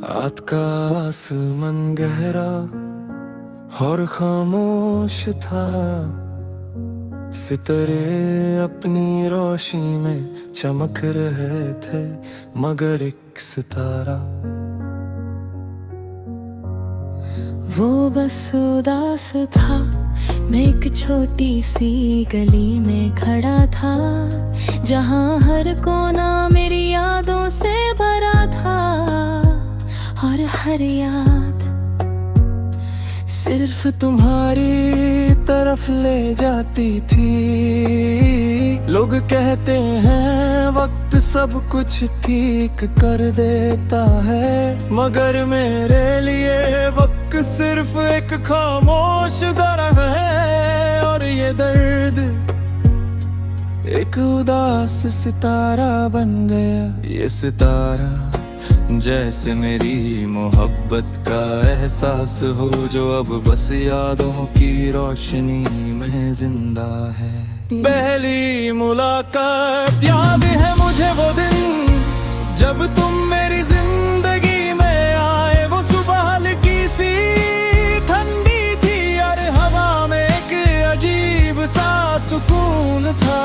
रात का आसमान गहरा और खामोश था। सितारे अपनी रोशनी में चमक रहे थे, मगर एक सितारा वो बस उदास था। मैं एक छोटी सी गली में खड़ा था, जहाँ हर कोना मेरी यादों से भरा था। और हर याद सिर्फ तुम्हारी तरफ ले जाती थी। लोग कहते हैं वक्त सब कुछ ठीक कर देता है, मगर मेरे लिए वक्त सिर्फ एक खामोश दर्द है। और ये दर्द एक उदास सितारा बन गया। ये सितारा जैसे मेरी मोहब्बत का एहसास हो, जो अब बस यादों की रोशनी में जिंदा है। पहली मुलाकात याद है मुझे वो दिन, जब तुम मेरी जिंदगी में आए। वो सुबह हल्की सी ठंडी थी, और हवा में एक अजीब सा सुकून था।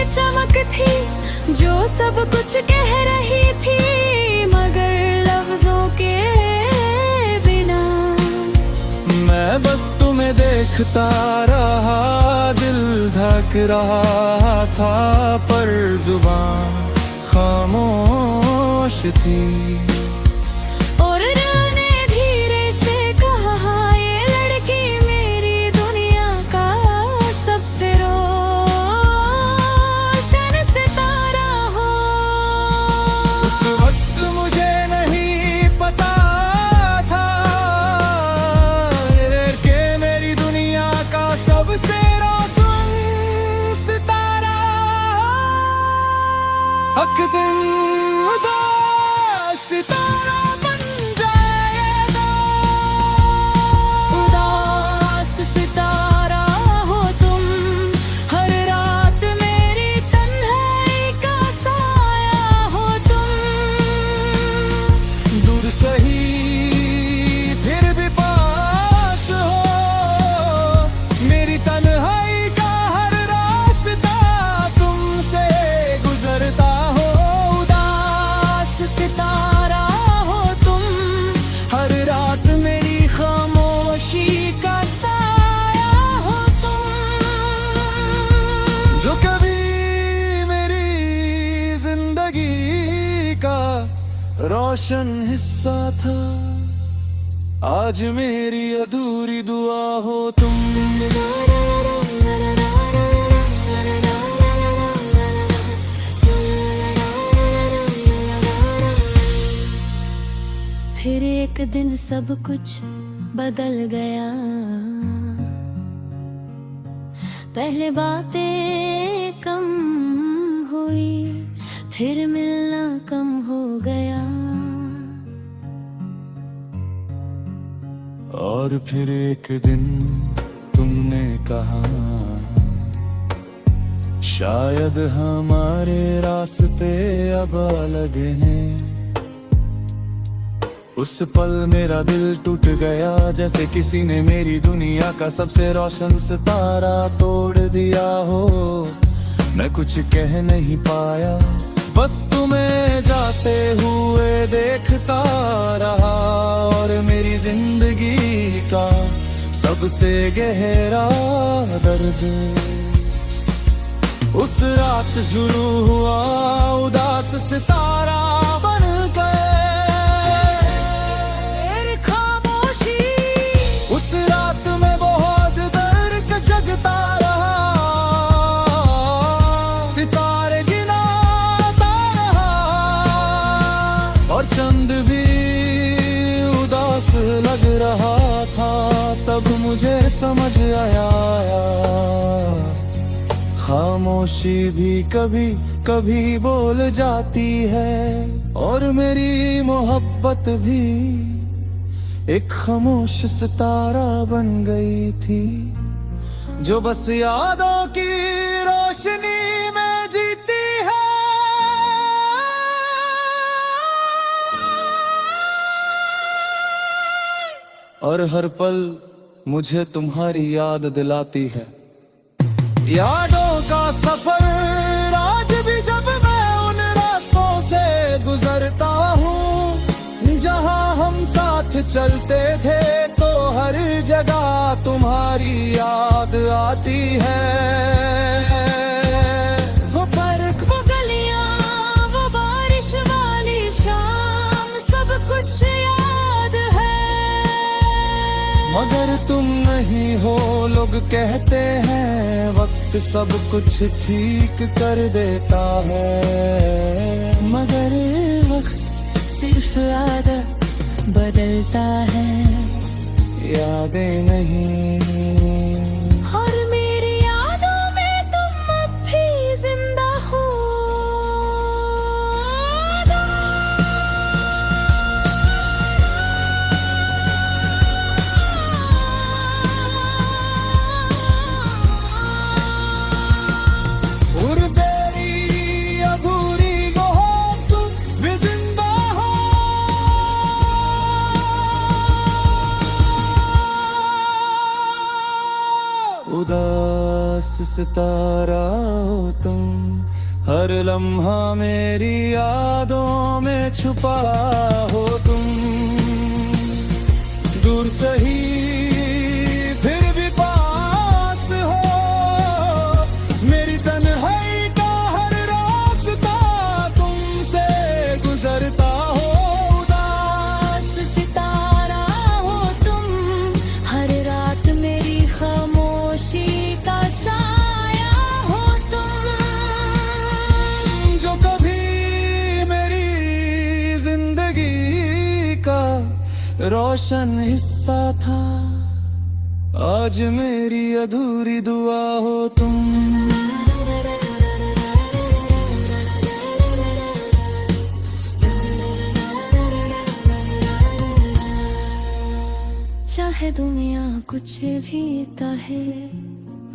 चमक थी जो सब कुछ कह रही थी, मगर लफ्जों के बिना। मैं बस तुम्हें देखता रहा, दिल धड़क रहा था, पर जुबान खामोश थी। और राने धीरे से कहा, ये लड़की मेरी दुनिया का सबसे हक दिन उदास सितारा बन जाएगा। उदास सितारा हो तुम, हर रात मेरी तन्हाई का साया हो तुम। दूर सही फिर भी पास हो, मेरी तन्हाई का हर रास्ता तुमसे गुजरता। सितारा हो तुम, हर रात मेरी खामोशी का साया हो तुम, जो कभी मेरी जिंदगी का रोशन हिस्सा था। आज मेरी अधूरी दुआ हो तुम। फिर एक दिन सब कुछ बदल गया। पहले बातें कम हुई, फिर मिलना कम हो गया। और फिर एक दिन तुमने कहा, शायद हमारे रास्ते अब अलग हैं। उस पल मेरा दिल टूट गया, जैसे किसी ने मेरी दुनिया का सबसे रोशन सितारा तोड़ दिया हो। मैं कुछ कह नहीं पाया, बस तुम्हें जाते हुए देखता रहा। और मेरी जिंदगी का सबसे गहरा दर्द उस रात शुरू हुआ। उदास सितारा बन गए। उस रात में बहुत दर्द जगता रहा, सितारे गिनाता रहा, और चंद भी उदास लग रहा था। तब मुझे समझ आया, खामोशी भी कभी कभी बोल जाती है। और मेरी मोहब्बत भी एक खामोश सितारा बन गई थी, जो बस यादों की रोशनी में जी और हर पल मुझे तुम्हारी याद दिलाती है। यादों का सफर आज भी जब मैं उन रास्तों से गुजरता हूँ जहाँ हम साथ चलते थे, तो हर जगह तुम्हारी याद आती है। वो पार्क, वो गलियां, वो बारिश वाली शाम, सब कुछ याद है। मगर तुम नहीं हो, लोग कहते हैं वक्त सब कुछ ठीक कर देता है। मगर वक्त सिर्फ आदत बदलता है, यादें नहीं। और मेरी यादों में तुम अब भी जिंदा हो। और तेरी अधूरी वो हो, तुम भी जिंदा हो। उदास सितारा हो तुम, हर लम्हा मेरी यादों में छुपा हो तुम। दूर सही फिर भी पास हो, मेरी तन्हाई का हर रास्ता तुमसे गुजरता हो। उदास सितारा हो तुम, हर रात मेरी खामोशी का साया हो तुम। जो कभी मेरी जिंदगी का रोशन हिस्सा था, आज मेरी अधूरी दुआ हो तुम। चाहे दुनिया कुछ भी कहे,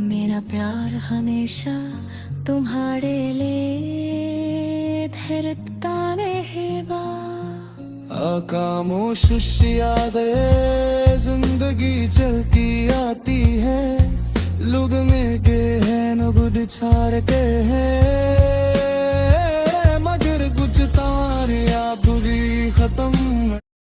मेरा प्यार हमेशा तुम्हारे लिए धड़कता रहेगा। खामोश यादें जिंदगी चलती आती है, लुग में के हैं नुगुड छार के हैं। मगर कुछ तार या बुरी खत्म